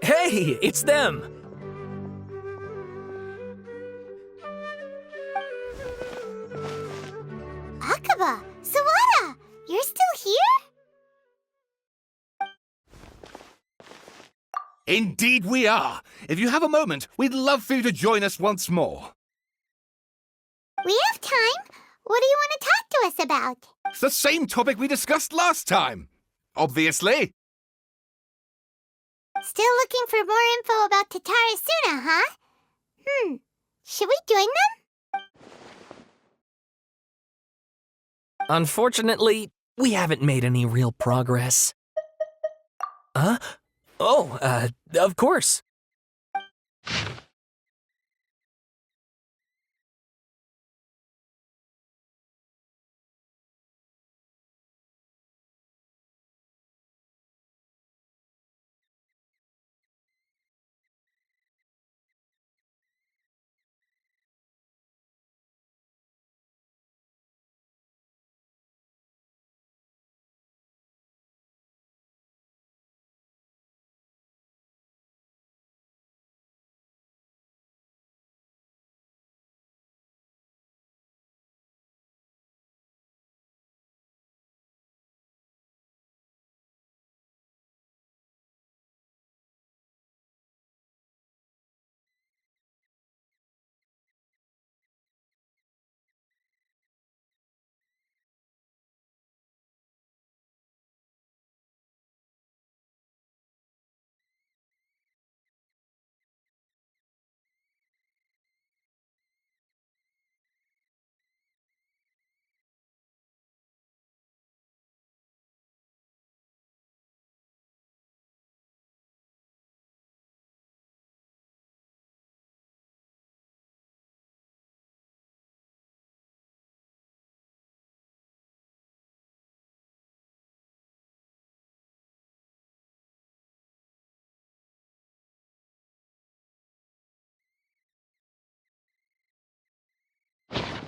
Hey, it's them! Akaba! Sawada! You're still here? Indeed we are! If you have a moment, we'd love for you to join us once more. We have time. What do you want to talk to us about? It's the same topic we discussed last time. Obviously. Still looking for more info about Tatarasuna, huh? Should we join them? Unfortunately, we haven't made any real progress. Huh? Oh, of course.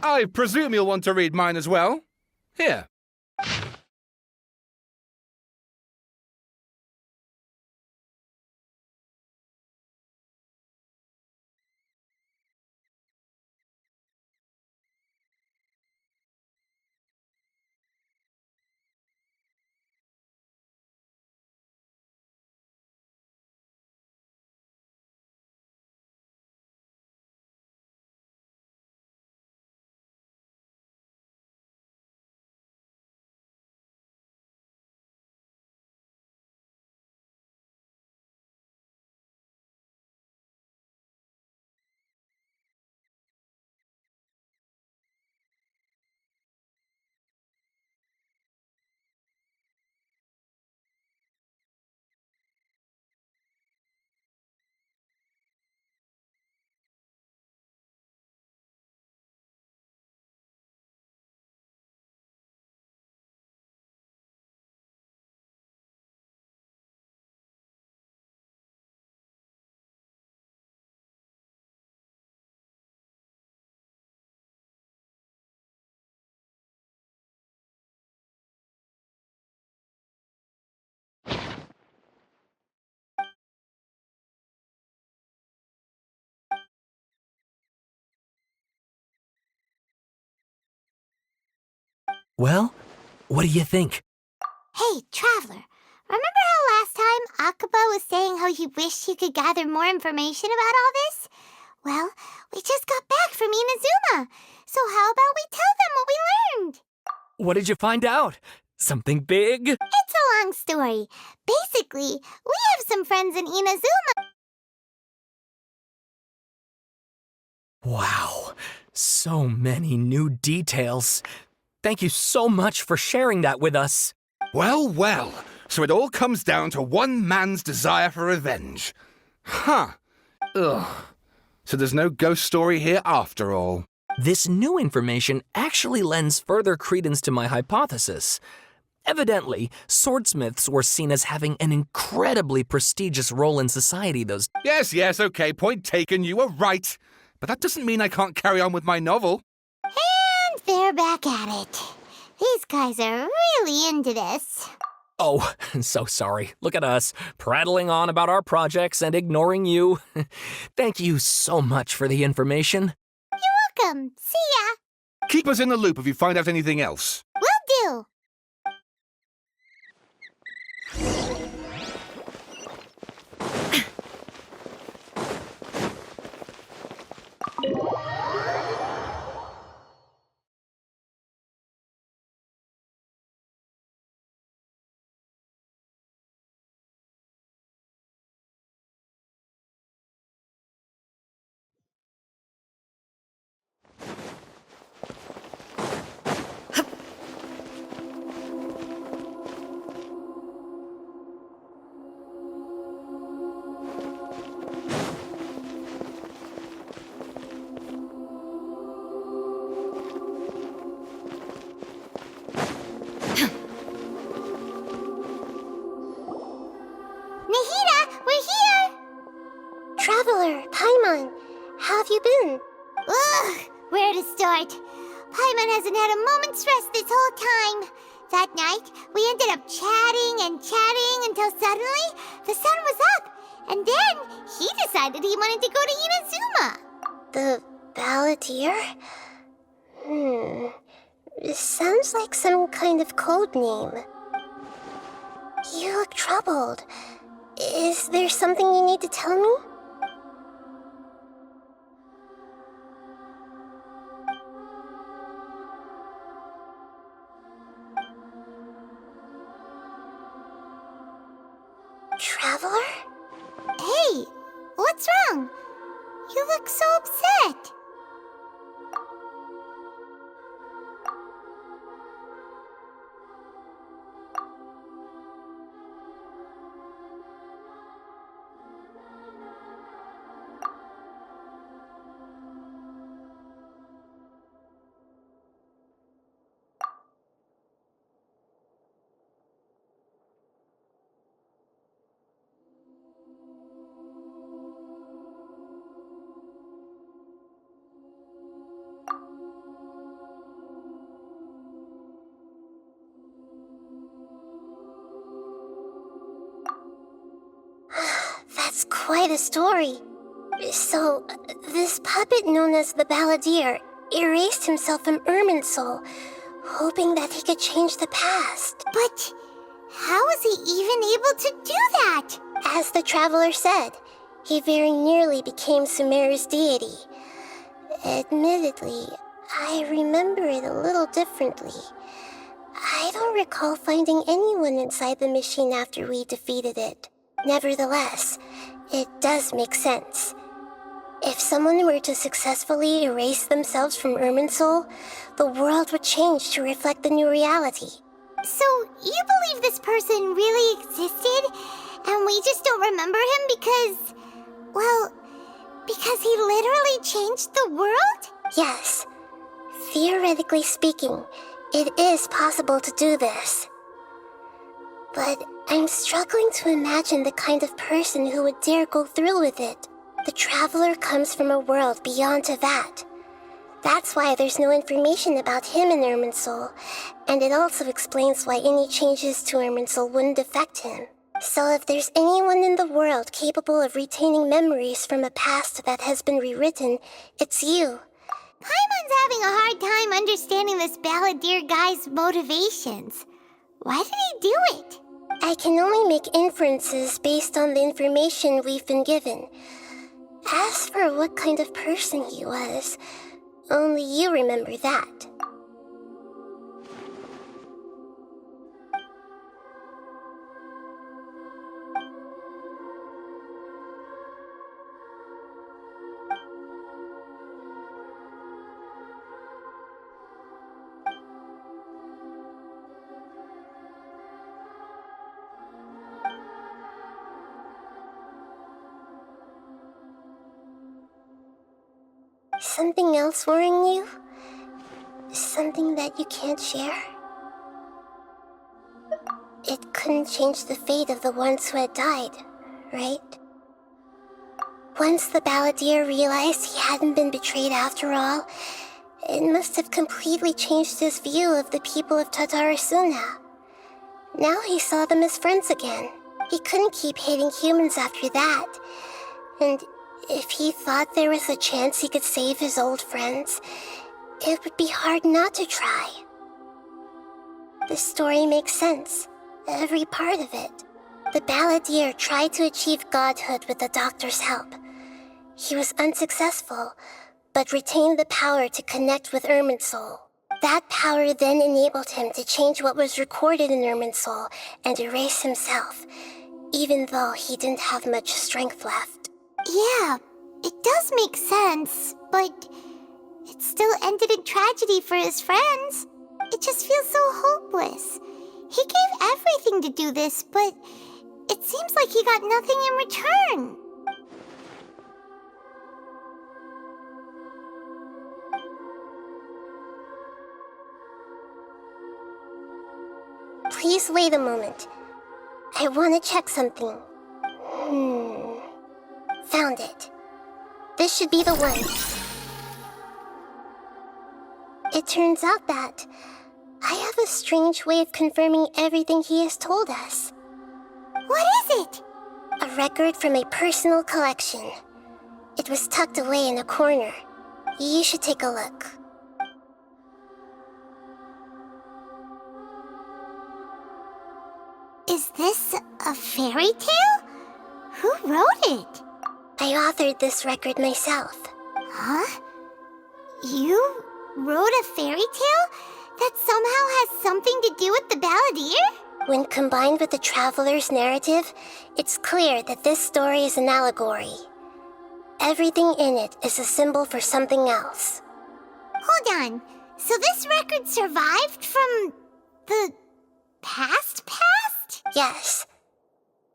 I presume you'll want to read mine as well. Here. Well, what do you think? Hey, Traveler. Remember how last time Akaba was saying how he wished he could gather more information about all this? Well, we just got back from Inazuma. So how about we tell them what we learned? What did you find out? Something big? It's a long story. Basically, we have some friends in Inazuma. Wow, so many new details. Thank you so much for sharing that with us. Well, well. So it all comes down to one man's desire for revenge. Huh. Ugh. So there's no ghost story here after all. This new information actually lends further credence to my hypothesis. Evidently, swordsmiths were seen as having an incredibly prestigious role in society those... Yes, okay, point taken, you were right. But that doesn't mean I can't carry on with my novel. And they're back at it. These guys are really into this. Oh, so sorry. Look at us, prattling on about our projects and ignoring you. Thank you so much for the information. Welcome. See ya. Keep us in the loop if you find out anything else. Will do. Nahida, we're here! Traveler, Paimon, how have you been? Ugh, where to start? Paimon hasn't had a moment's rest this whole time. That night, we ended up chatting and chatting until suddenly the sun was up. And then he decided he wanted to go to Inazuma. The Balladeer? It sounds like some kind of code name. You look troubled. Is there something you need to tell me? Traveler? Hey, what's wrong? You look so upset. That's quite a story. So, this puppet known as the Balladeer erased himself from Irminsul, hoping that he could change the past. But how was he even able to do that? As the Traveler said, he very nearly became Sumeru's deity. Admittedly, I remember it a little differently. I don't recall finding anyone inside the machine after we defeated it. Nevertheless, it does make sense. If someone were to successfully erase themselves from Irminsul, the world would change to reflect the new reality. So, you believe this person really existed, and we just don't remember him because, well, because he literally changed the world? Yes. Theoretically speaking, it is possible to do this. But I'm struggling to imagine the kind of person who would dare go through with it. The Traveler comes from a world beyond Tevat. That's why there's no information about him in Irminsul, and it also explains why any changes to Irminsul wouldn't affect him. So if there's anyone in the world capable of retaining memories from a past that has been rewritten, it's you. Paimon's having a hard time understanding this Balladeer guy's motivations. Why did he do it? I can only make inferences based on the information we've been given. As for what kind of person he was, only you remember that. Something else worrying you? Something that you can't share? It couldn't change the fate of the ones who had died, right? Once the Balladeer realized he hadn't been betrayed after all, it must have completely changed his view of the people of Tatarasuna. Now he saw them as friends again. He couldn't keep hating humans after that. And if he thought there was a chance he could save his old friends, it would be hard not to try. The story makes sense, every part of it. The balladeer tried to achieve godhood with the doctor's help. He was unsuccessful, but retained the power to connect with Irminsul. That power then enabled him to change what was recorded in Irminsul and erase himself, even though he didn't have much strength left. Yeah, it does make sense, but it still ended in tragedy for his friends. It just feels so hopeless. He gave everything to do this, but it seems like he got nothing in return. Please wait a moment. I want to check something. Found it. This should be the one. It turns out that I have a strange way of confirming everything he has told us. What is it? A record from a personal collection. It was tucked away in a corner. You should take a look. Is this a fairy tale? Who wrote it? I authored this record myself. Huh? You wrote a fairy tale that somehow has something to do with the balladeer? When combined with the traveler's narrative, it's clear that this story is an allegory. Everything in it is a symbol for something else. Hold on. So this record survived from the past? Yes.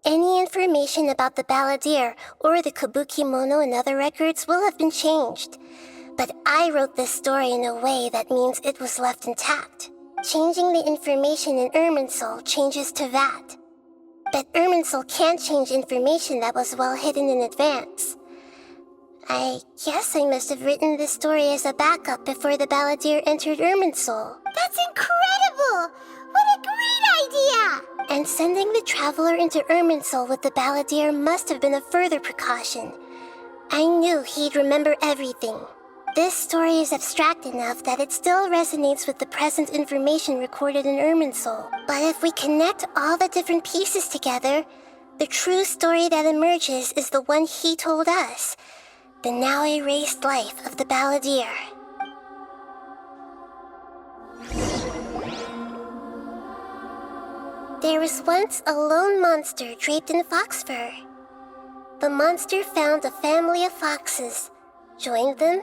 Any information about the balladeer or the kabuki mono in other records will have been changed. But I wrote this story in a way that means it was left intact. Changing the information in Irminsul changes to that. But Irminsul can't change information that was well hidden in advance. I guess I must have written this story as a backup before the balladeer entered Irminsul. That's incredible! What a great idea! And sending the traveler into Irminsul with the balladeer must have been a further precaution. I knew he'd remember everything. This story is abstract enough that it still resonates with the present information recorded in Irminsul. But if we connect all the different pieces together, the true story that emerges is the one he told us. The now erased life of the balladeer. There was once a lone monster draped in fox fur. The monster found a family of foxes, joined them,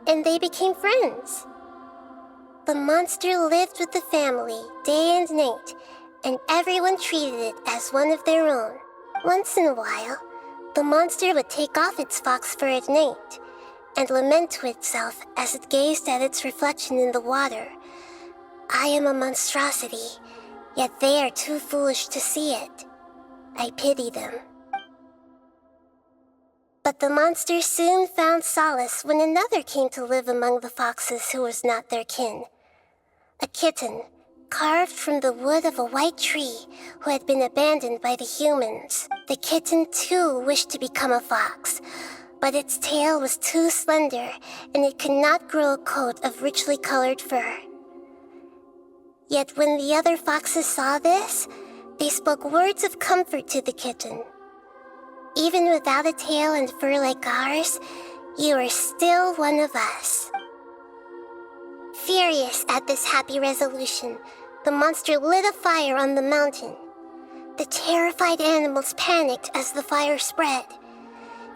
and they became friends. The monster lived with the family day and night, and everyone treated it as one of their own. Once in a while, the monster would take off its fox fur at night and lament to itself as it gazed at its reflection in the water. I am a monstrosity, yet they are too foolish to see it. I pity them. But the monster soon found solace when another came to live among the foxes who was not their kin. A kitten, carved from the wood of a white tree who had been abandoned by the humans. The kitten too wished to become a fox, but its tail was too slender and it could not grow a coat of richly colored fur. Yet when the other foxes saw this, they spoke words of comfort to the kitten. Even without a tail and fur like ours, you are still one of us. Furious at this happy resolution, the monster lit a fire on the mountain. The terrified animals panicked as the fire spread.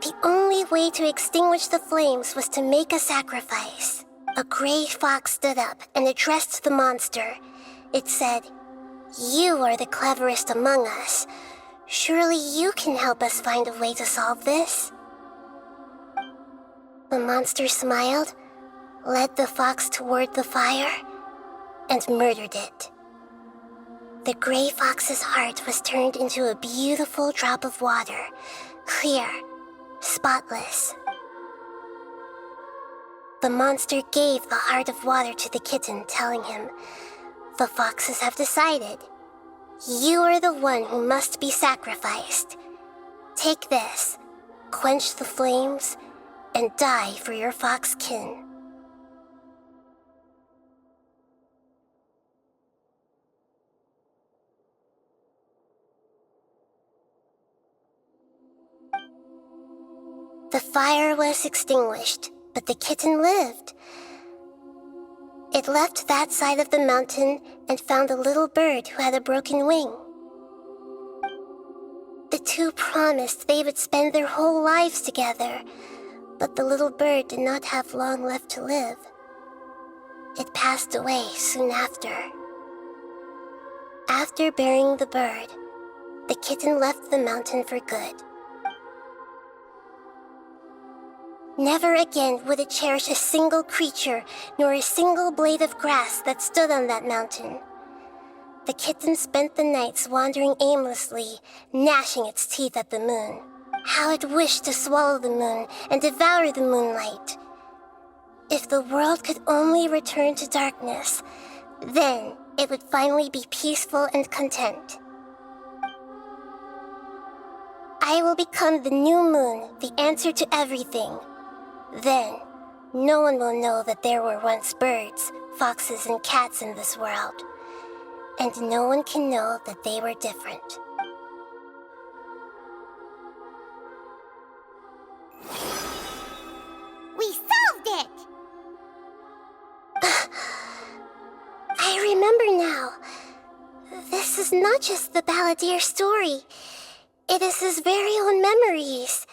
The only way to extinguish the flames was to make a sacrifice. A gray fox stood up and addressed the monster. It said, "You are the cleverest among us. Surely you can help us find a way to solve this." The monster smiled, led the fox toward the fire, and murdered it. The gray fox's heart was turned into a beautiful drop of water, clear, spotless. The monster gave the heart of water to the kitten, telling him, "The foxes have decided. You are the one who must be sacrificed. Take this, quench the flames, and die for your fox kin. The fire was extinguished, but the kitten lived. It left that side of the mountain and found a little bird who had a broken wing. The two promised they would spend their whole lives together, but the little bird did not have long left to live. It passed away soon after. After burying the bird, the kitten left the mountain for good. Never again would it cherish a single creature nor a single blade of grass that stood on that mountain. The kitten spent the nights wandering aimlessly, gnashing its teeth at the moon. How it wished to swallow the moon and devour the moonlight. If the world could only return to darkness, then it would finally be peaceful and content. I will become the new moon, the answer to everything. Then, no one will know that there were once birds, foxes, and cats in this world. And no one can know that they were different. We solved it! I remember now. This is not just the Balladeer story. It is his very own memories.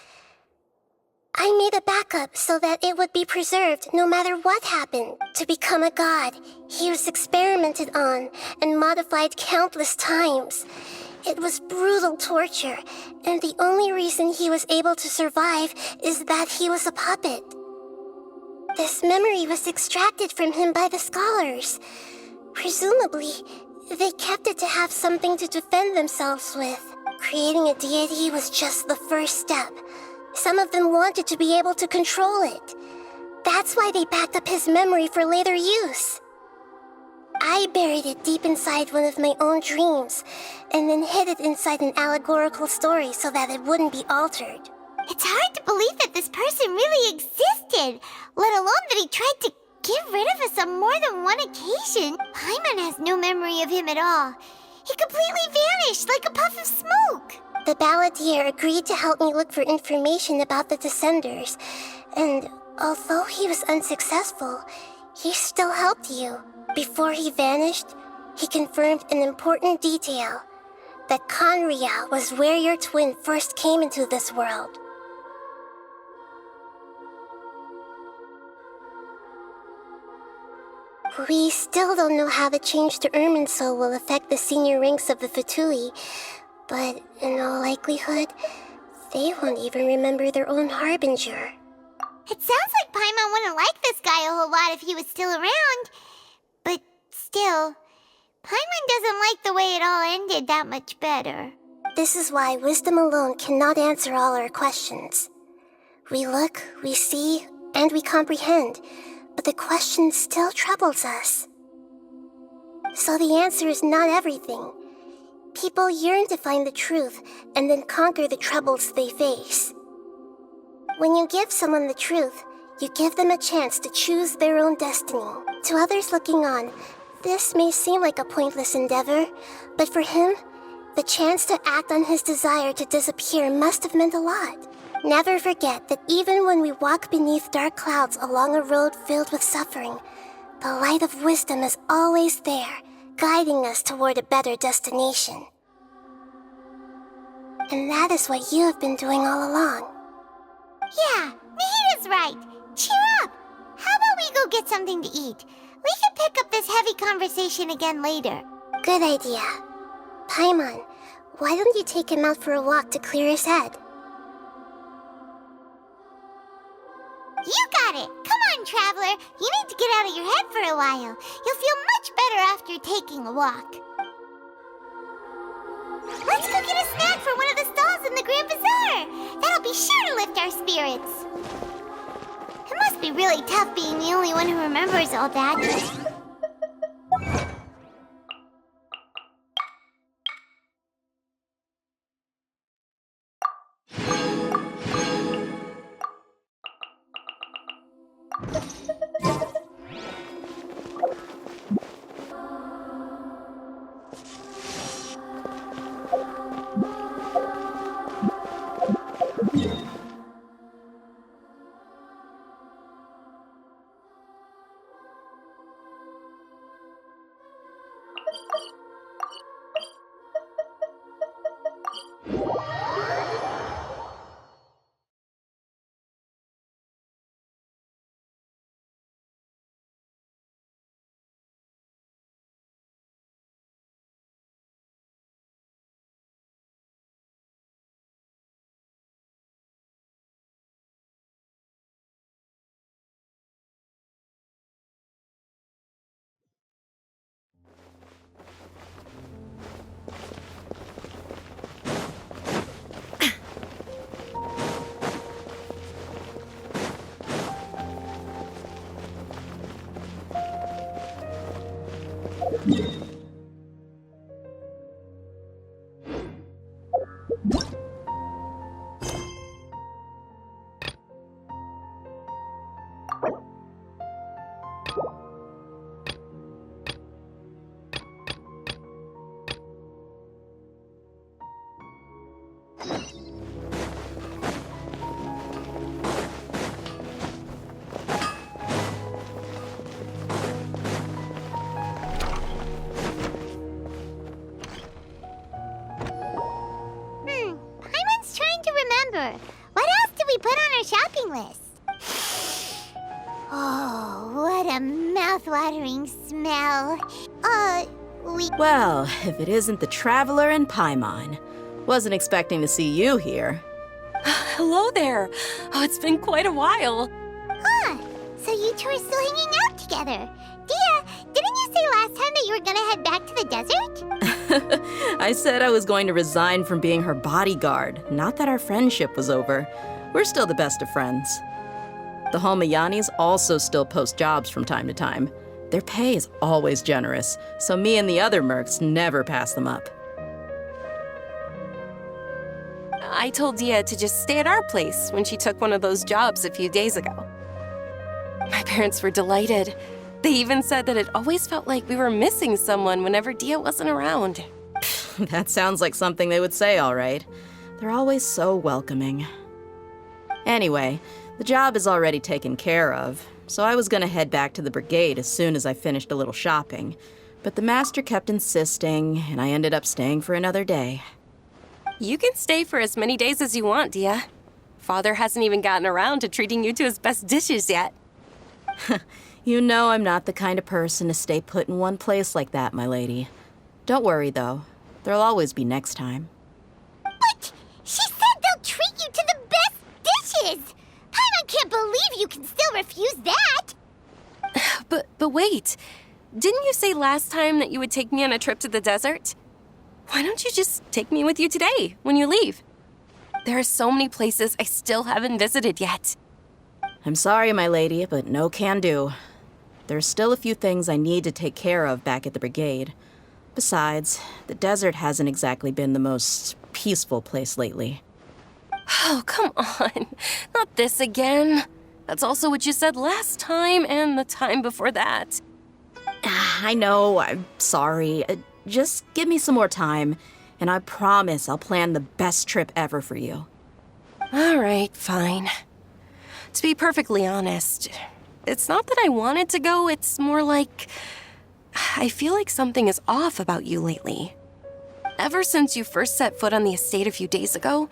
I made a backup so that it would be preserved no matter what happened. To become a god, he was experimented on and modified countless times. It was brutal torture, and the only reason he was able to survive is that he was a puppet. This memory was extracted from him by the scholars. Presumably, they kept it to have something to defend themselves with. Creating a deity was just the first step. Some of them wanted to be able to control it. That's why they backed up his memory for later use. I buried it deep inside one of my own dreams, and then hid it inside an allegorical story so that it wouldn't be altered. It's hard to believe that this person really existed, let alone that he tried to get rid of us on more than one occasion. Paimon has no memory of him at all. He completely vanished like a puff of smoke. The Balladeer agreed to help me look for information about the Descenders, and although he was unsuccessful, he still helped you. Before he vanished, he confirmed an important detail, that Conria was where your twin first came into this world. We still don't know how the change to Irminsul will affect the senior ranks of the Fatui, but in all likelihood, they won't even remember their own Harbinger. It sounds like Paimon wouldn't like this guy a whole lot if he was still around. But still, Paimon doesn't like the way it all ended that much better. This is why wisdom alone cannot answer all our questions. We look, we see, and we comprehend, but the question still troubles us. So the answer is not everything. People yearn to find the truth and then conquer the troubles they face. When you give someone the truth, you give them a chance to choose their own destiny. To others looking on, this may seem like a pointless endeavor, but for him, the chance to act on his desire to disappear must have meant a lot. Never forget that even when we walk beneath dark clouds along a road filled with suffering, the light of wisdom is always there, guiding us toward a better destination. And that is what you have been doing all along. Yeah, Nahita's right. Cheer up. How about we go get something to eat? We can pick up this heavy conversation again later. Good idea. Paimon, why don't you take him out for a walk to clear his head? You got it! Come on, Traveler! You need to get out of your head for a while. You'll feel much better after taking a walk. Let's go get a snack from one of the stalls in the Grand Bazaar! That'll be sure to lift our spirits. It must be really tough being the only one who remembers all that. Paimon's trying to remember. What else did we put on our shopping list? Oh, what a mouth-watering smell. Well, if it isn't the Traveler and Paimon. Wasn't expecting to see you here. Hello there. Oh, it's been quite a while. So you two are still hanging out together. Dia, didn't you say last time that you were gonna head back to the desert? I said I was going to resign from being her bodyguard, not that our friendship was over. We're still the best of friends. The Homayanis also still post jobs from time to time. Their pay is always generous, so me and the other mercs never pass them up. I told Dia to just stay at our place when she took one of those jobs a few days ago. My parents were delighted. They even said that it always felt like we were missing someone whenever Dia wasn't around. That sounds like something they would say, all right. They're always so welcoming. Anyway, the job is already taken care of, so I was gonna head back to the brigade as soon as I finished a little shopping. But the master kept insisting, and I ended up staying for another day. You can stay for as many days as you want, Dia. Father hasn't even gotten around to treating you to his best dishes yet. You know I'm not the kind of person to stay put in one place like that, my lady. Don't worry, though. There'll always be next time. But she said they'll treat you to the best dishes! Paimon can't believe you can still refuse that! But wait. Didn't you say last time that you would take me on a trip to the desert? Why don't you just take me with you today, when you leave? There are so many places I still haven't visited yet. I'm sorry, my lady, but no can do. There's still a few things I need to take care of back at the brigade. Besides, the desert hasn't exactly been the most peaceful place lately. Oh, come on. Not this again. That's also what you said last time and the time before that. I know, I'm sorry. Just give me some more time, and I promise I'll plan the best trip ever for you. All right, fine. To be perfectly honest, it's not that I wanted to go, it's more like I feel like something is off about you lately. Ever since you first set foot on the estate a few days ago,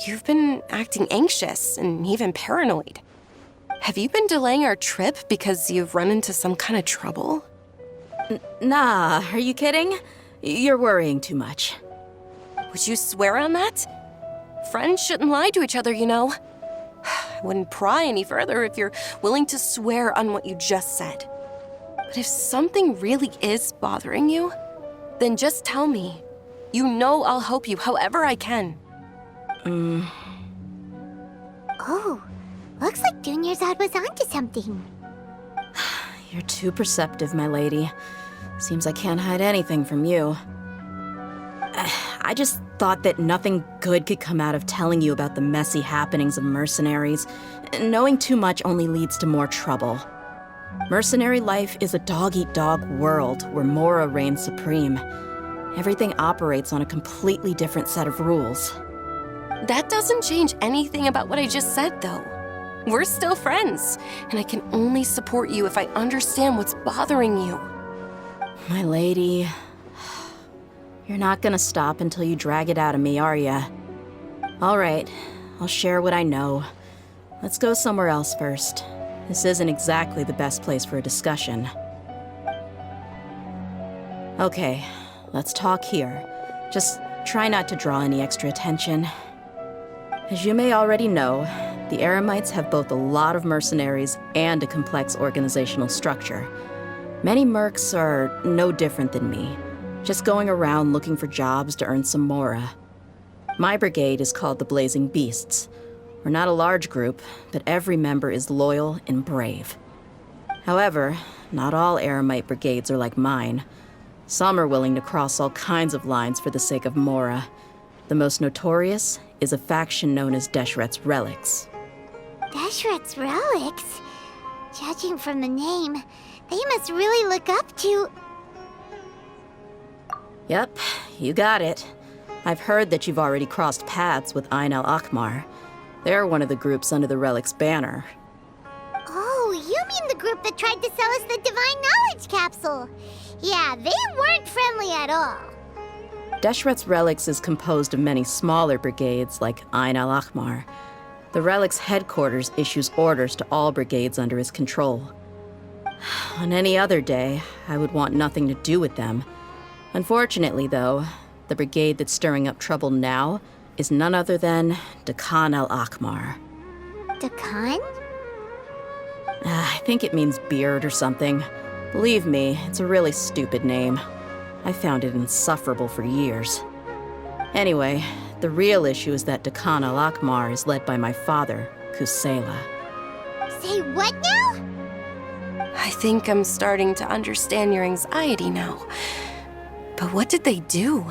you've been acting anxious and even paranoid. Have you been delaying our trip because you've run into some kind of trouble? Nah, are you kidding? You're worrying too much. Would you swear on that? Friends shouldn't lie to each other, you know. I wouldn't pry any further if you're willing to swear on what you just said. But if something really is bothering you, then just tell me. You know I'll help you however I can. Oh, looks like Dunyarzad was onto something. You're too perceptive, my lady. Seems I can't hide anything from you. thought that nothing good could come out of telling you about the messy happenings of mercenaries. Knowing too much only leads to more trouble. Mercenary life is a dog-eat-dog world where Mora reigns supreme. Everything operates on a completely different set of rules. That doesn't change anything about what I just said, though. We're still friends, and I can only support you if I understand what's bothering you. My lady, you're not gonna stop until you drag it out of me, are ya? All right, I'll share what I know. Let's go somewhere else first. This isn't exactly the best place for a discussion. Okay, let's talk here. Just try not to draw any extra attention. As you may already know, the Eremites have both a lot of mercenaries and a complex organizational structure. Many mercs are no different than me, just going around looking for jobs to earn some mora. My brigade is called the Blazing Beasts. We're not a large group, but every member is loyal and brave. However, not all Eremite brigades are like mine. Some are willing to cross all kinds of lines for the sake of mora. The most notorious is a faction known as Deshret's Relics. Deshret's Relics? Judging from the name, they must really look up to... Yep, you got it. I've heard that you've already crossed paths with Ain al-Akmar. They're one of the groups under the Relic's banner. Oh, you mean the group that tried to sell us the Divine Knowledge Capsule? Yeah, they weren't friendly at all. Deshret's Relics is composed of many smaller brigades like Ain al-Akmar. The Relic's headquarters issues orders to all brigades under his control. On any other day, I would want nothing to do with them. Unfortunately, though, the brigade that's stirring up trouble now is none other than Dakan al-Akmar. Dakan? I think it means beard or something. Believe me, it's a really stupid name. I found it insufferable for years. Anyway, the real issue is that Dakan al-Akmar is led by my father, Kusela. Say what now? I think I'm starting to understand your anxiety now. But what did they do?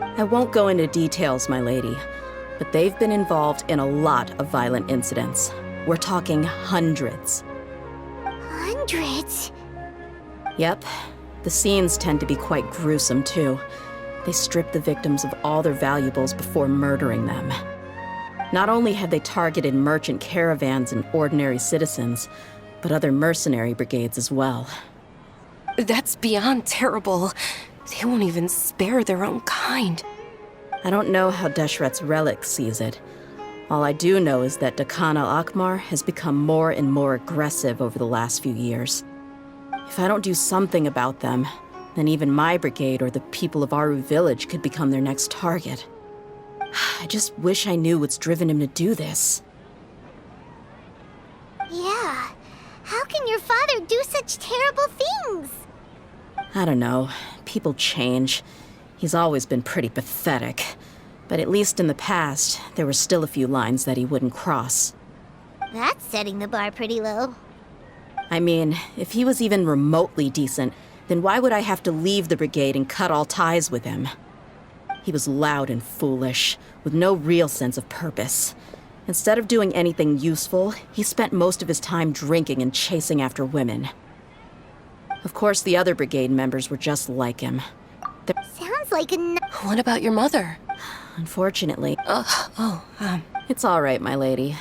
I won't go into details, my lady, but they've been involved in a lot of violent incidents. We're talking hundreds. Hundreds? Yep. The scenes tend to be quite gruesome, too. They strip the victims of all their valuables before murdering them. Not only have they targeted merchant caravans and ordinary citizens, but other mercenary brigades as well. That's beyond terrible. They won't even spare their own kind. I don't know how Deshret's Relic sees it. All I do know is that Dakan al-Akmar has become more and more aggressive over the last few years. If I don't do something about them, then even my brigade or the people of Aru village could become their next target. I just wish I knew what's driven him to do this. Yeah. How can your father do such terrible things? I don't know. People change. He's always been pretty pathetic. But at least in the past, there were still a few lines that he wouldn't cross. That's setting the bar pretty low. I mean, if he was even remotely decent, then why would I have to leave the brigade and cut all ties with him? He was loud and foolish, with no real sense of purpose. Instead of doing anything useful, he spent most of his time drinking and chasing after women. Of course, the other brigade members were just like him. Sounds like a... What about your mother? Unfortunately... It's all right, my lady.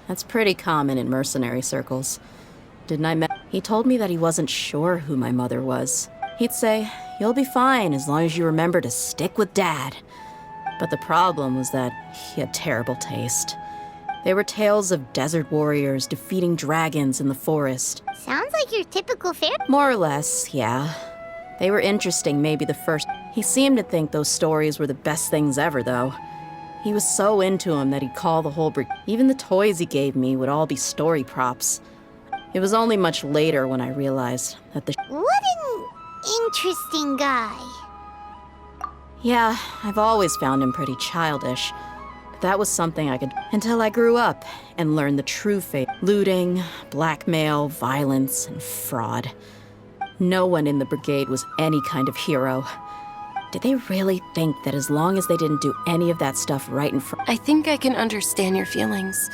That's pretty common in mercenary circles. Didn't I He told me that he wasn't sure who my mother was. He'd say, "You'll be fine as long as you remember to stick with Dad." But the problem was that he had terrible taste. They were tales of desert warriors defeating dragons in the forest. Sounds like your typical fairy... More or less, yeah. They were interesting maybe the first... He seemed to think those stories were the best things ever, though. He was so into them that he'd call the whole Even the toys he gave me would all be story props. It was only much later when I realized that What an interesting guy. Yeah, I've always found him pretty childish. But that was something I could... Until I grew up and learned the true fate. Looting, blackmail, violence, and fraud. No one in the brigade was any kind of hero. Did they really think that as long as they didn't do any of that stuff right in front? I think I can understand your feelings.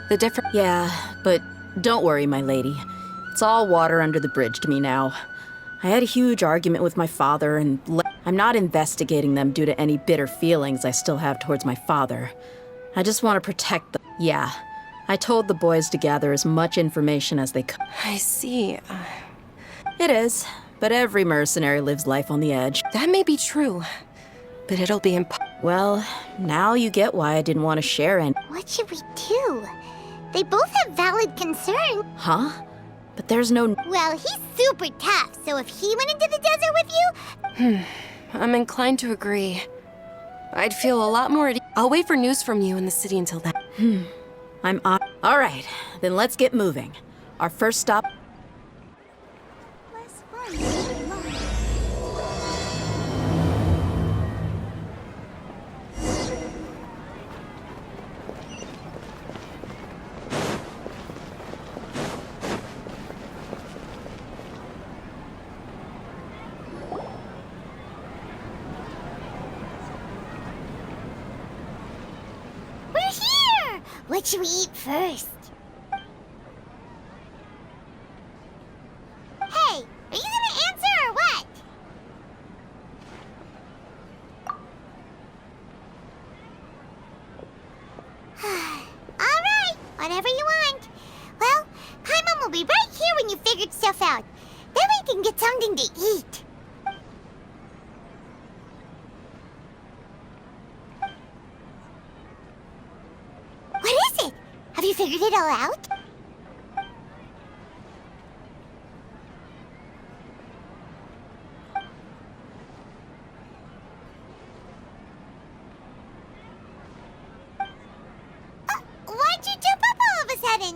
The different. Yeah, but don't worry, my lady. It's all water under the bridge to me now. I had a huge argument with my father, and I'm not investigating them due to any bitter feelings I still have towards my father. I just want to protect them. Yeah, I told the boys to gather as much information as they could. I see. It is, but every mercenary lives life on the edge. That may be true, but it'll be Well, now you get why I didn't want to share any. What should we do? They both have valid concern. Huh? But there's no. Well, he's super tough, so if he went into the desert with you... I'm inclined to agree. I'd feel a lot more at I'll wait for news from you in the city until then. I'm on. All right, then let's get moving. Our first stop. Less fun. We're here! What should we eat first? Hey, are you gonna answer or what? Alright, whatever you want. Well, Paimon will be right here when you figured stuff out. Then we can get something to eat. What is it? Have you figured it all out? Why'd you jump up all of a sudden?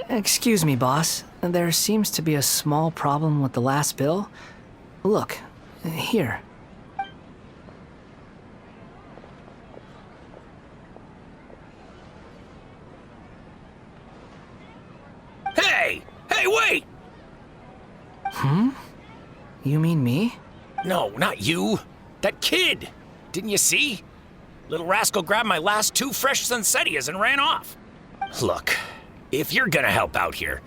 Excuse me, boss. There seems to be a small problem with the last bill. Look, here. Hey! Hey, wait! You mean me? No, not you. That kid! Didn't you see? Little rascal grabbed my last 2 fresh Sunsettias and ran off. Look, if you're gonna help out here,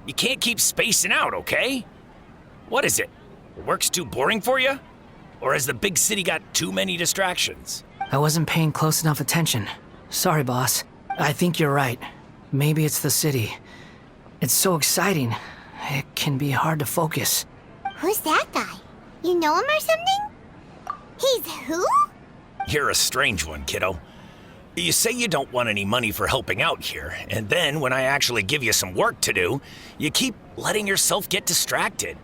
you can't keep spacing out, okay? What is it? Work's too boring for you? Or has the big city got too many distractions? I wasn't paying close enough attention. Sorry, boss. I think you're right. Maybe it's the city. It's so exciting. It can be hard to focus. Who's that guy? You know him or something? He's who? You're a strange one, kiddo. You say you don't want any money for helping out here, and then when I actually give you some work to do, you keep letting yourself get distracted.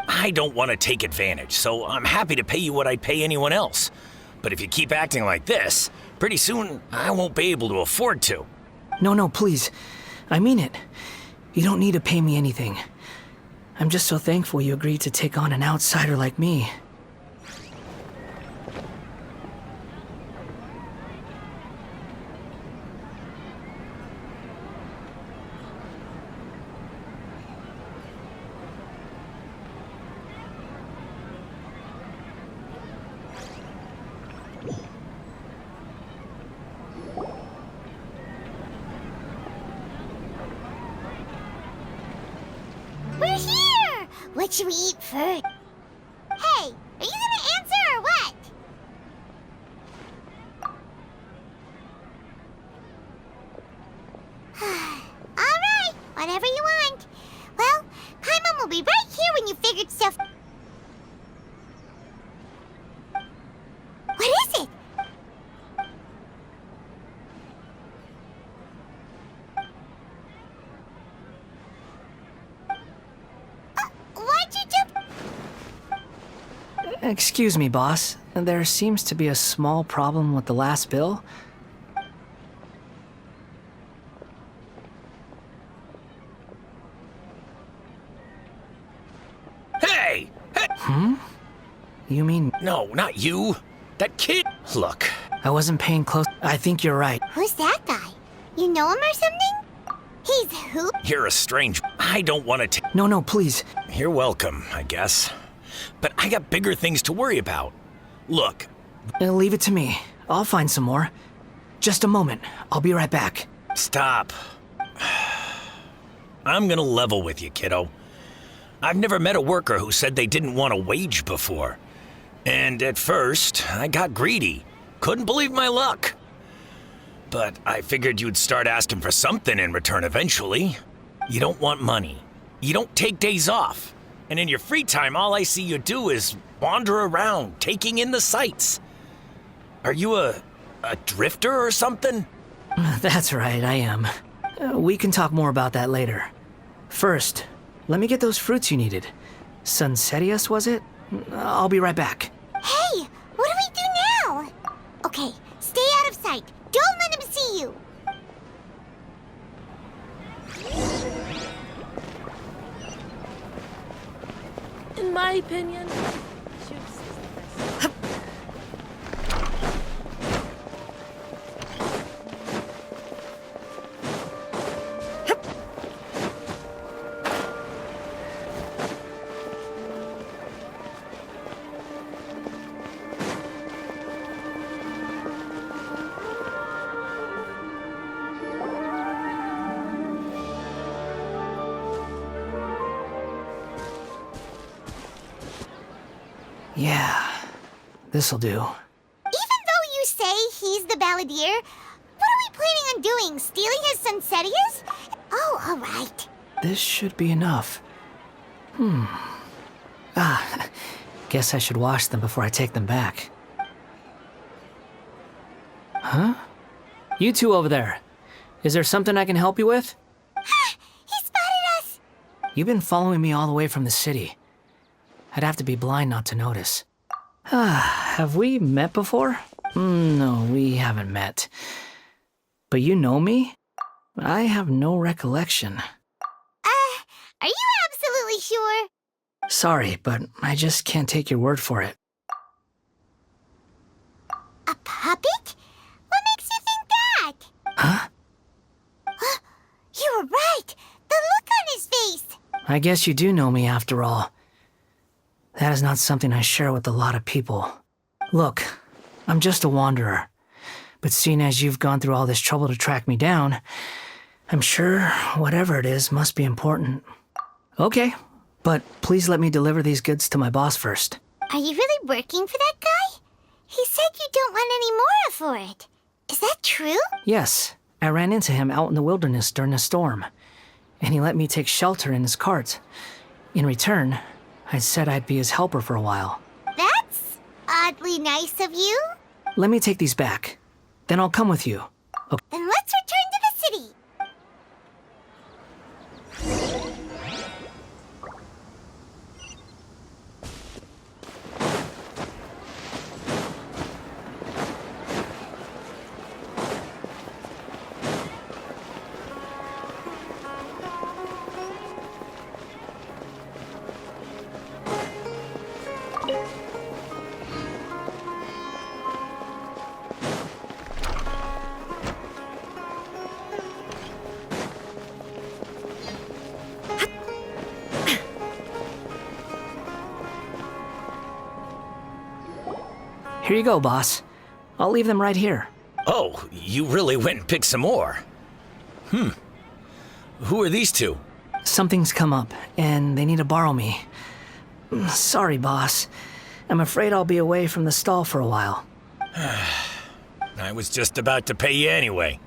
I don't want to take advantage, so I'm happy to pay you what I'd pay anyone else. But if you keep acting like this, pretty soon I won't be able to afford to. No, please. I mean it. You don't need to pay me anything. I'm just so thankful you agreed to take on an outsider like me. We're here! What should we eat first? Hey, are you gonna answer or what? Alright, whatever you want. Well, Paimon will be right here when you figured stuff... What is it? Why'd you jump... Excuse me, boss. There seems to be a small problem with the last bill. Hey! Hey! You mean No, not you. That kid. Look, I wasn't paying close... I think you're right. Who's Who's that guy? You know him or something? He's who? You're a strange... I don't want to... No, please. You're welcome, I guess. But I got bigger things to worry about. Look, Leave it to me. I'll find some more. Just a moment. I'll be right back. stop. I'm gonna level with you, kiddo. I've never met a worker who said they didn't want a wage before. And at first, I got greedy. Couldn't believe my luck. But I figured you'd start asking for something in return eventually. You don't want money. You don't take days off. And in your free time, all I see you do is wander around, taking in the sights. Are you a drifter or something? That's right, I am. We can talk more about that later. First, let me get those fruits you needed. Sunsetius, was it? I'll be right back. Hey, what do we do now? Okay, stay out of sight. Don't let him see you. In my opinion, Yeah, this'll do. Even though you say he's the balladeer, what are we planning on doing? Stealing his Sunsetius? Oh, all right. This should be enough. Guess I should wash them before I take them back. Huh? You two over there. Is there something I can help you with? He spotted us. You've been following me all the way from the city. I'd have to be blind not to notice. Have we met before? No, we haven't met. But you know me? I have no recollection. Are you absolutely sure? Sorry, but I just can't take your word for it. A puppet? What makes you think that? Huh? You were right. The look on his face. I guess you do know me after all. That is not something I share with a lot of people. Look, I'm just a wanderer. But seeing as you've gone through all this trouble to track me down, I'm sure whatever it is must be important. Okay, but please let me deliver these goods to my boss first. Are you really working for that guy? He said you don't want any more for it. Is that true? Yes, I ran into him out in the wilderness during a storm, and he let me take shelter in his cart. In return, I said I'd be his helper for a while. That's oddly nice of you. Let me take these back. Then I'll come with you. Okay. Then let's return to the city. Here you go, boss. I'll leave them right here. Oh, you really went and picked some more. Who are these two? Something's come up, and they need to borrow me. Sorry, boss. I'm afraid I'll be away from the stall for a while. I was just about to pay you anyway.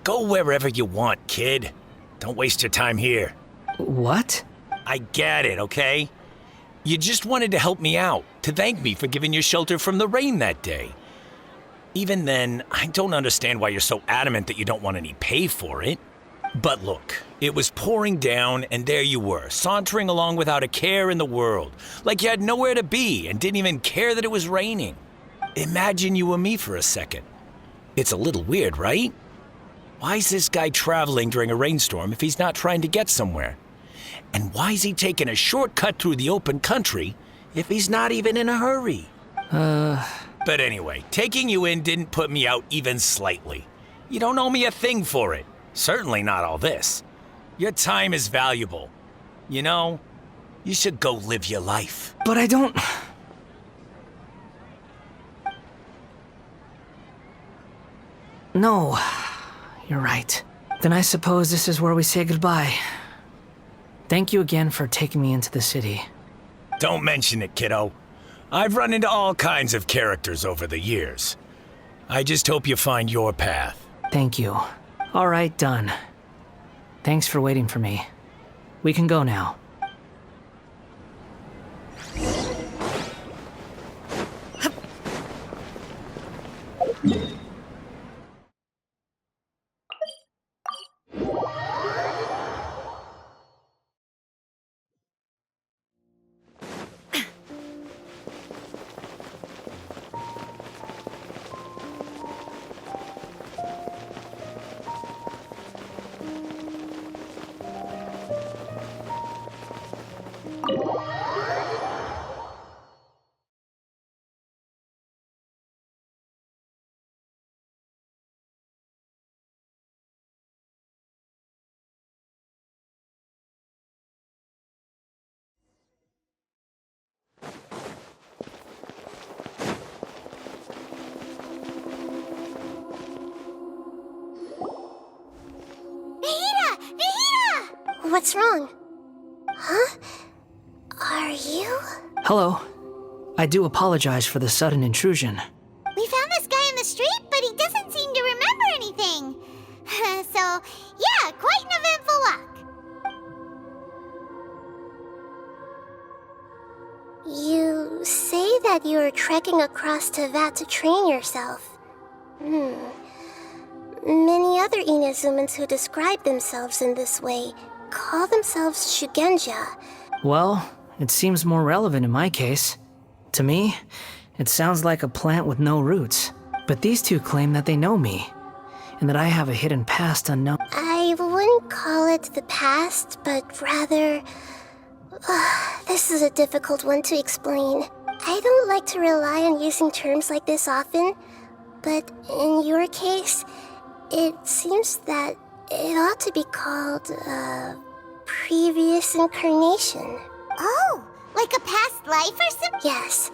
Go wherever you want, kid. Don't waste your time here. What? I get it, okay? You just wanted to help me out, to thank me for giving you shelter from the rain that day. Even then, I don't understand why you're so adamant that you don't want any pay for it. But look, it was pouring down, and there you were, sauntering along without a care in the world, like you had nowhere to be and didn't even care that it was raining. Imagine you were me for a second. It's a little weird, right? Why is this guy traveling during a rainstorm if he's not trying to get somewhere? And why is he taking a shortcut through the open country if he's not even in a hurry? But anyway, taking you in didn't put me out even slightly. You don't owe me a thing for it. Certainly not all this. Your time is valuable. You know, you should go live your life. But I don't... No, you're right. Then I suppose this is where we say goodbye. Thank you again for taking me into the city. Don't mention it, kiddo. I've run into all kinds of characters over the years. I just hope you find your path. Thank you. All right, done. Thanks for waiting for me. We can go now. What's wrong? Huh? Are you? Hello. I do apologize for the sudden intrusion. We found this guy in the street, but he doesn't seem to remember anything. So, yeah, quite an eventful walk. You say that you are trekking across Teyvat to train yourself. Many other Inazumans who describe themselves in this way call themselves Shugenja. Well, it seems more relevant in my case. To me, it sounds like a plant with no roots. But these two claim that they know me, and that I have a hidden past unknown. I wouldn't call it the past, but rather... this is a difficult one to explain. I don't like to rely on using terms like this often, but in your case, it seems that it ought to be called previous incarnation. Oh, like a past life or something? Yes,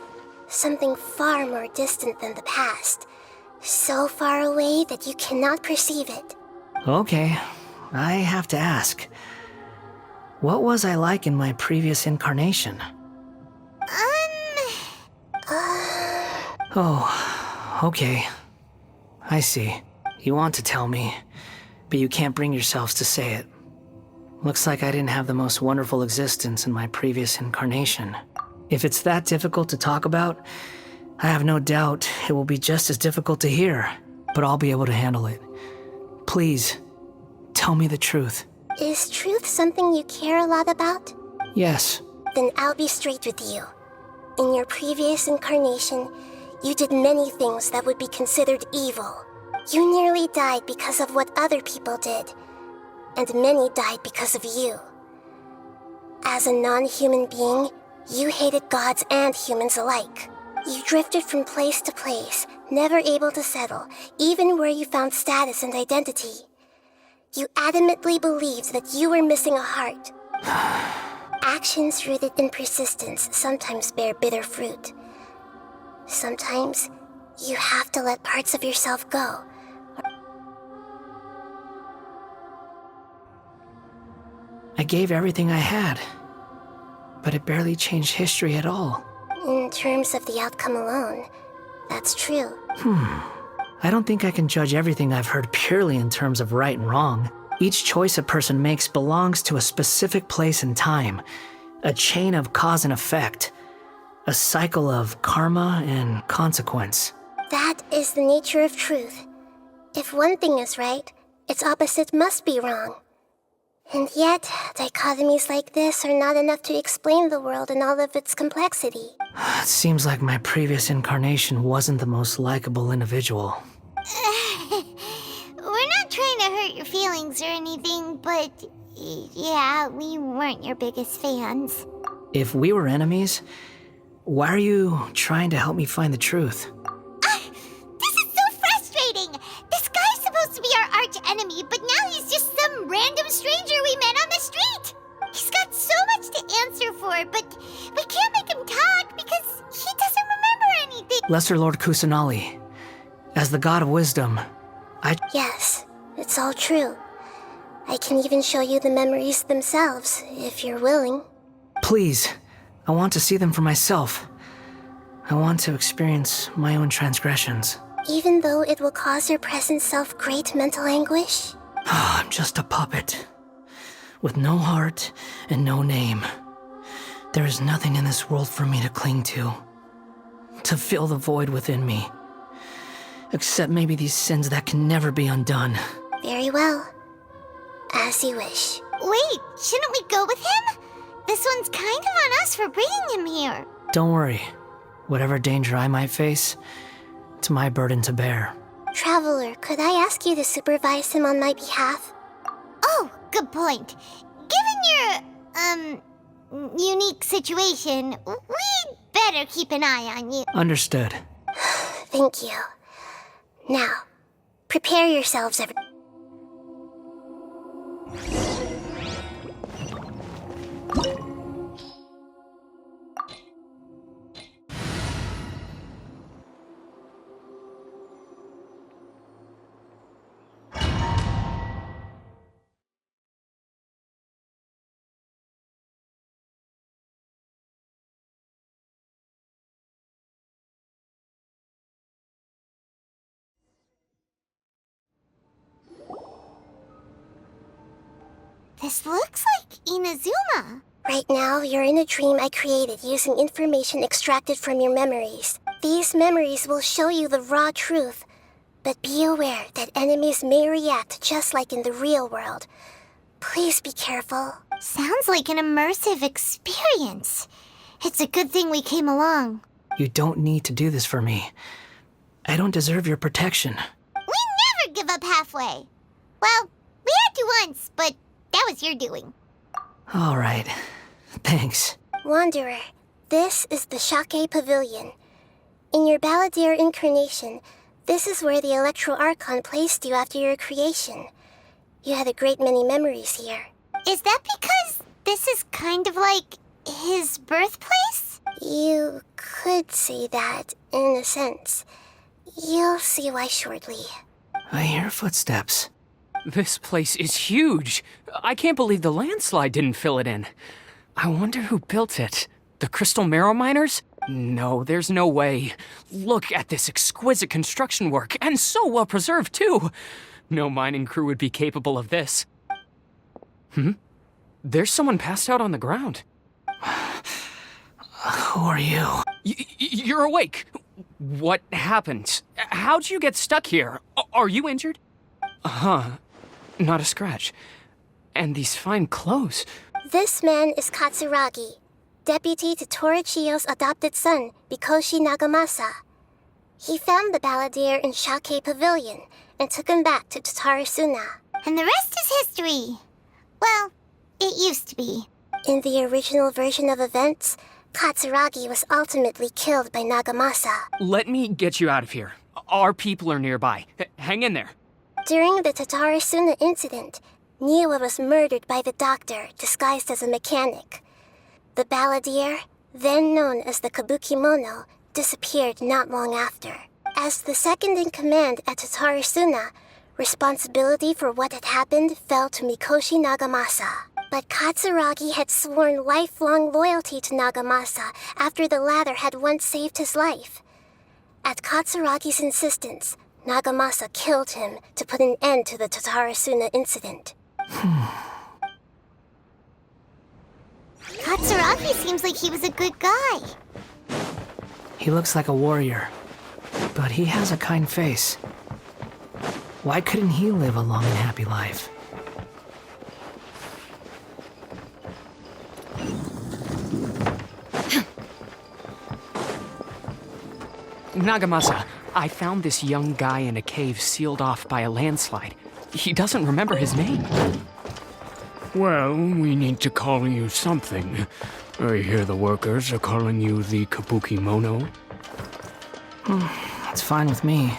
something far more distant than the past. So far away that you cannot perceive it. Okay, I have to ask. What was I like in my previous incarnation? Oh, okay. I see. You want to tell me, but you can't bring yourselves to say it. Looks like I didn't have the most wonderful existence in my previous incarnation. If it's that difficult to talk about, I have no doubt it will be just as difficult to hear, but I'll be able to handle it. Please, tell me the truth. Is truth something you care a lot about? Yes. Then I'll be straight with you. In your previous incarnation, you did many things that would be considered evil. You nearly died because of what other people did, and many died because of you. As a non-human being, you hated gods and humans alike. You drifted from place to place, never able to settle, even where you found status and identity. You adamantly believed that you were missing a heart. Actions rooted in persistence sometimes bear bitter fruit. Sometimes, you have to let parts of yourself go. I gave everything I had, but it barely changed history at all. In terms of the outcome alone, that's true. I don't think I can judge everything I've heard purely in terms of right and wrong. Each choice a person makes belongs to a specific place and time, a chain of cause and effect, a cycle of karma and consequence. That is the nature of truth. If one thing is right, its opposite must be wrong. And yet, dichotomies like this are not enough to explain the world in all of its complexity. It seems like my previous incarnation wasn't the most likable individual. We're not trying to hurt your feelings or anything, but yeah, we weren't your biggest fans. If we were enemies, why are you trying to help me find the truth? This is so frustrating! This guy's supposed to be much to answer for, but we can't make him talk because he doesn't remember anything. Lesser Lord Kusanali, as the god of wisdom, Yes, it's all true. I can even show you the memories themselves, if you're willing. Please, I want to see them for myself. I want to experience my own transgressions. Even though it will cause your present self great mental anguish? I'm just a puppet, with no heart and no name. There is nothing in this world for me to cling to fill the void within me. Except maybe these sins that can never be undone. Very well. As you wish. Wait, shouldn't we go with him? This one's kind of on us for bringing him here. Don't worry. Whatever danger I might face, it's my burden to bear. Traveler, could I ask you to supervise him on my behalf? Oh, good point. Given your, unique situation, we'd better keep an eye on you. Understood. Thank you. Now, prepare yourselves, everyone. This looks like Inazuma. Right now, you're in a dream I created using information extracted from your memories. These memories will show you the raw truth, but be aware that enemies may react just like in the real world. Please be careful. Sounds like an immersive experience. It's a good thing we came along. You don't need to do this for me. I don't deserve your protection. We never give up halfway. Well, we had to once, but that was your doing. All right. Thanks. Wanderer, this is the Shake Pavilion. In your Balladeer incarnation, this is where the Electro Archon placed you after your creation. You had a great many memories here. Is that because this is kind of like his birthplace? You could say that, in a sense. You'll see why shortly. I hear footsteps. This place is huge. I can't believe the landslide didn't fill it in. I wonder who built it. The Crystal Marrow Miners? No, there's no way. Look at this exquisite construction work, and so well preserved, too. No mining crew would be capable of this. There's someone passed out on the ground. Who are you? You're awake. What happened? How'd you get stuck here? Are you injured? Not a scratch. And these fine clothes. This man is Katsuragi, deputy to Torichio's adopted son, Mikoshi Nagamasa. He found the Balladeer in Shake Pavilion and took him back to Tatarasuna. And the rest is history. Well, it used to be. In the original version of events, Katsuragi was ultimately killed by Nagamasa. Let me get you out of here. Our people are nearby. Hang in there. During the Tatarasuna incident, Niwa was murdered by the doctor disguised as a mechanic. The Balladeer, then known as the Kabukimono, disappeared not long after. As the second in command at Tatarasuna, responsibility for what had happened fell to Mikoshi Nagamasa. But Katsuragi had sworn lifelong loyalty to Nagamasa after the latter had once saved his life. At Katsuragi's insistence, Nagamasa killed him to put an end to the Tatarasuna incident. Katsuragi seems like he was a good guy. He looks like a warrior, but he has a kind face. Why couldn't he live a long and happy life? Nagamasa, I found this young guy in a cave sealed off by a landslide. He doesn't remember his name. Well, we need to call you something. I hear the workers are calling you the Kabukimono. It's fine with me.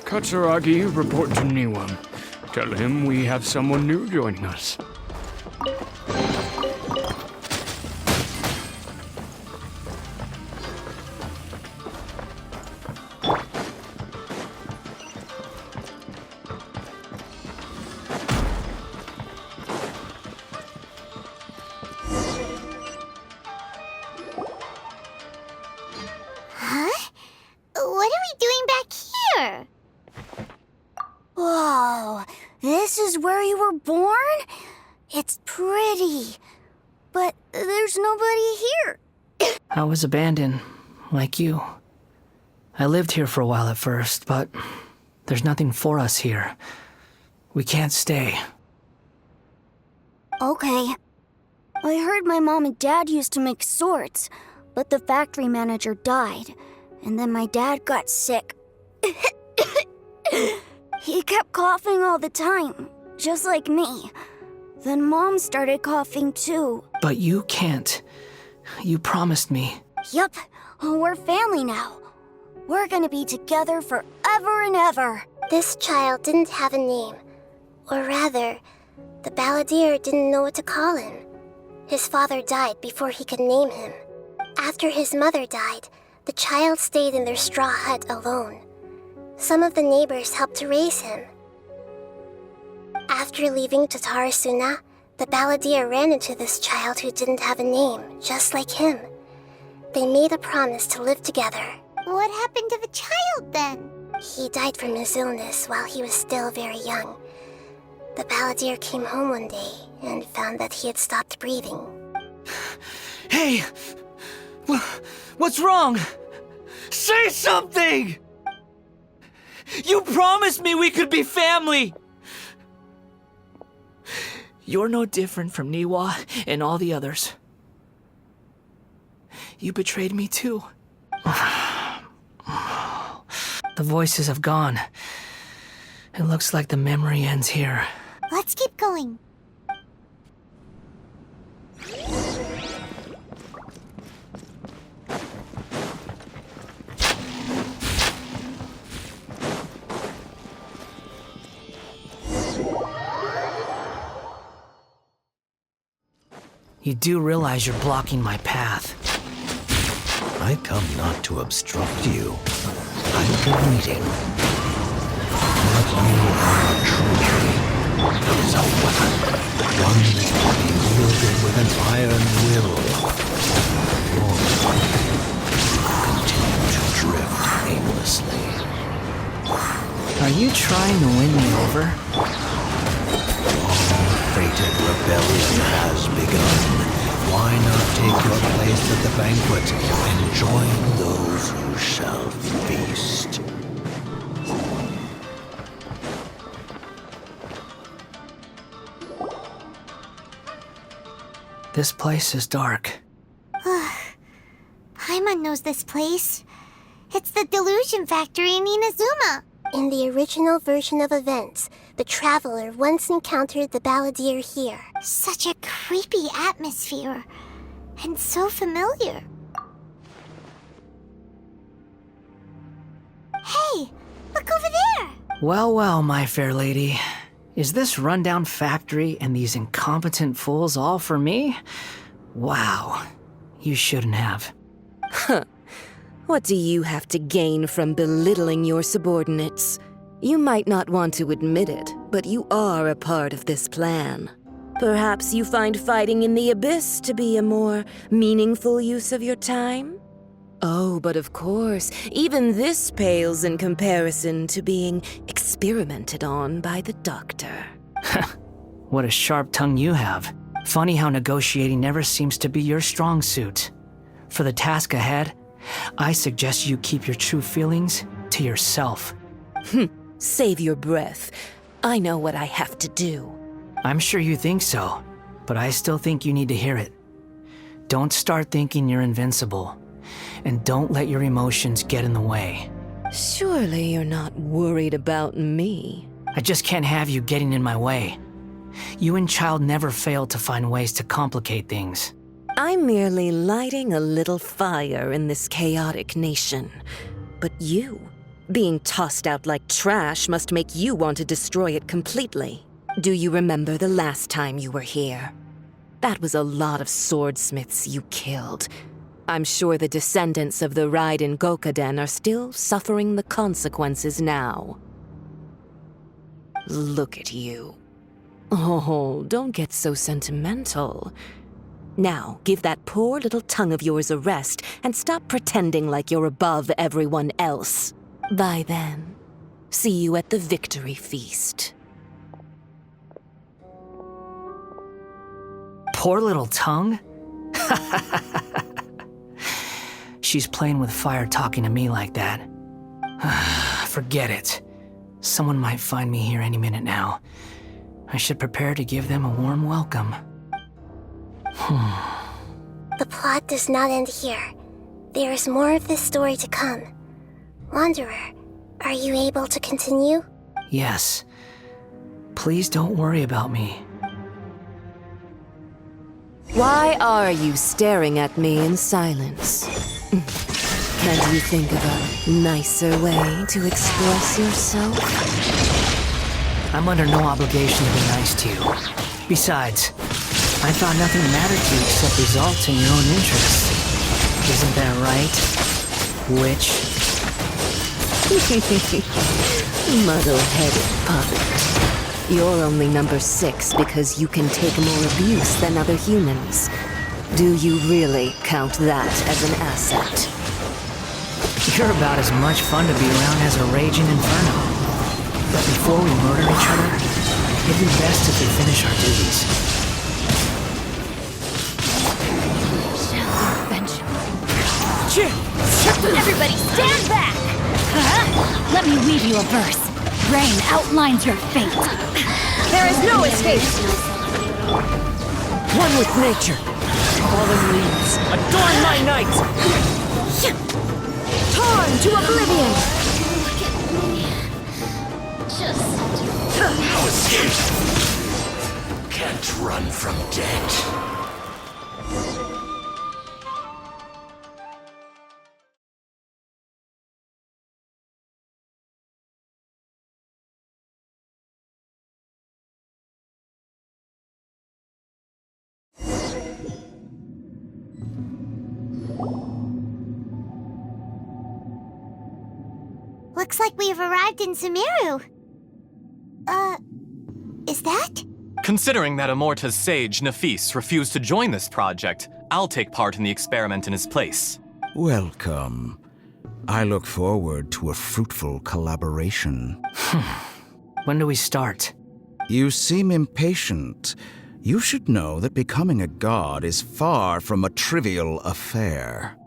Katsuragi, report to Niwa. Tell him we have someone new joining us. born? It's pretty. But there's nobody here. I was abandoned, like you. I lived here for a while at first, but there's nothing for us here. We can't stay. Okay. I heard my mom and dad used to make swords, but the factory manager died, and then my dad got sick. He kept coughing all the time, just like me. Then Mom started coughing too. But you can't. You promised me. Yup, we're family now. We're gonna be together forever and ever. This child didn't have a name. Or rather, the balladeer didn't know what to call him. His father died before he could name him. After his mother died, the child stayed in their straw hut alone. Some of the neighbors helped to raise him. After leaving Tatarasuna, the balladeer ran into this child who didn't have a name, just like him. They made a promise to live together. What happened to the child then? He died from his illness while he was still very young. The balladeer came home one day and found that he had stopped breathing. Hey! What's wrong? Say something! You promised me we could be family! You're no different from Niwa and all the others. You betrayed me too. The voices have gone. It looks like the memory ends here. Let's keep going. You do realize you're blocking my path. I come not to obstruct you. I've been waiting. What you are truly is a weapon. One that can be wielded with an iron will. Or continue to drift aimlessly. Are you trying to win me over? Long-fated rebellion has begun. Why not take your place at the banquet and join those who shall feast? This place is dark. Paimon knows this place. It's the Delusion Factory in Inazuma. In the original version of events, the traveler once encountered the balladeer here. Such a creepy atmosphere. And so familiar. Hey, look over there! Well, well, my fair lady. Is this rundown factory and these incompetent fools all for me? Wow. You shouldn't have. Huh. What do you have to gain from belittling your subordinates? You might not want to admit it, but you are a part of this plan. Perhaps you find fighting in the abyss to be a more meaningful use of your time? Oh, but of course, even this pales in comparison to being experimented on by the doctor. What a sharp tongue you have. Funny how negotiating never seems to be your strong suit. For the task ahead, I suggest you keep your true feelings to yourself. Save your breath. I know what I have to do. I'm sure you think so, but I still think you need to hear it. Don't start thinking you're invincible, and don't let your emotions get in the way. Surely you're not worried about me. I just can't have you getting in my way. You and Child never fail to find ways to complicate things. I'm merely lighting a little fire in this chaotic nation. But you, being tossed out like trash, must make you want to destroy it completely. Do you remember the last time you were here? That was a lot of swordsmiths you killed. I'm sure the descendants of the Raiden Gokaden are still suffering the consequences now. Look at you. Oh, don't get so sentimental. Now, give that poor little tongue of yours a rest and stop pretending like you're above everyone else. Bye then. See you at the victory feast. poor little tongue? She's playing with fire talking to me like that. Forget it. Someone might find me here any minute now. I should prepare to give them a warm welcome. The plot does not end here. There is more of this story to come. Wanderer, are you able to continue? Yes. Please don't worry about me. Why are you staring at me in silence? Can't you think of a nicer way to express yourself? I'm under no obligation to be nice to you. Besides, I thought nothing mattered to you except results in your own interests. Isn't that right, witch? Muddle-headed puppet. You're only number 6 because you can take more abuse than other humans. Do you really count that as an asset? You're about as much fun to be around as a raging inferno. But before we murder each other, it'd be best if we finish our duties. Everybody stand back! Let me weave you a verse. Rain outlines your fate. There is no escape! One with nature. Fallen leaves, adorn my night! Torn to oblivion! No escape! Can't run from death. Looks like we've arrived in Sumeru. Is that? Considering that Amorta's sage, Nafis, refused to join this project, I'll take part in the experiment in his place. Welcome. I look forward to a fruitful collaboration. When do we start? You seem impatient. You should know that becoming a god is far from a trivial affair.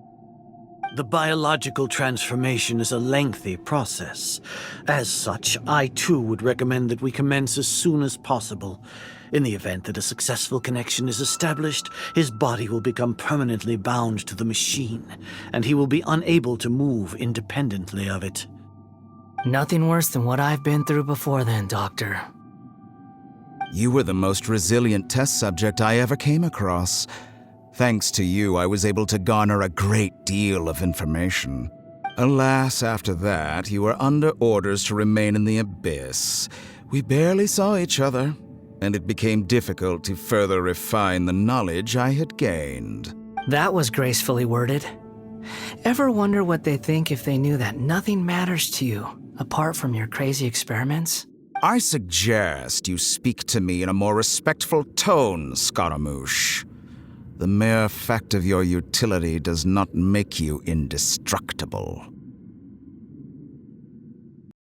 The biological transformation is a lengthy process. As such, I too would recommend that we commence as soon as possible. In the event that a successful connection is established, his body will become permanently bound to the machine, and he will be unable to move independently of it. Nothing worse than what I've been through before then, Doctor. You were the most resilient test subject I ever came across. Thanks to you, I was able to garner a great deal of information. Alas, after that, you were under orders to remain in the abyss. We barely saw each other, and it became difficult to further refine the knowledge I had gained. That was gracefully worded. Ever wonder what they think if they knew that nothing matters to you, apart from your crazy experiments? I suggest you speak to me in a more respectful tone, Scaramouche. The mere fact of your utility does not make you indestructible.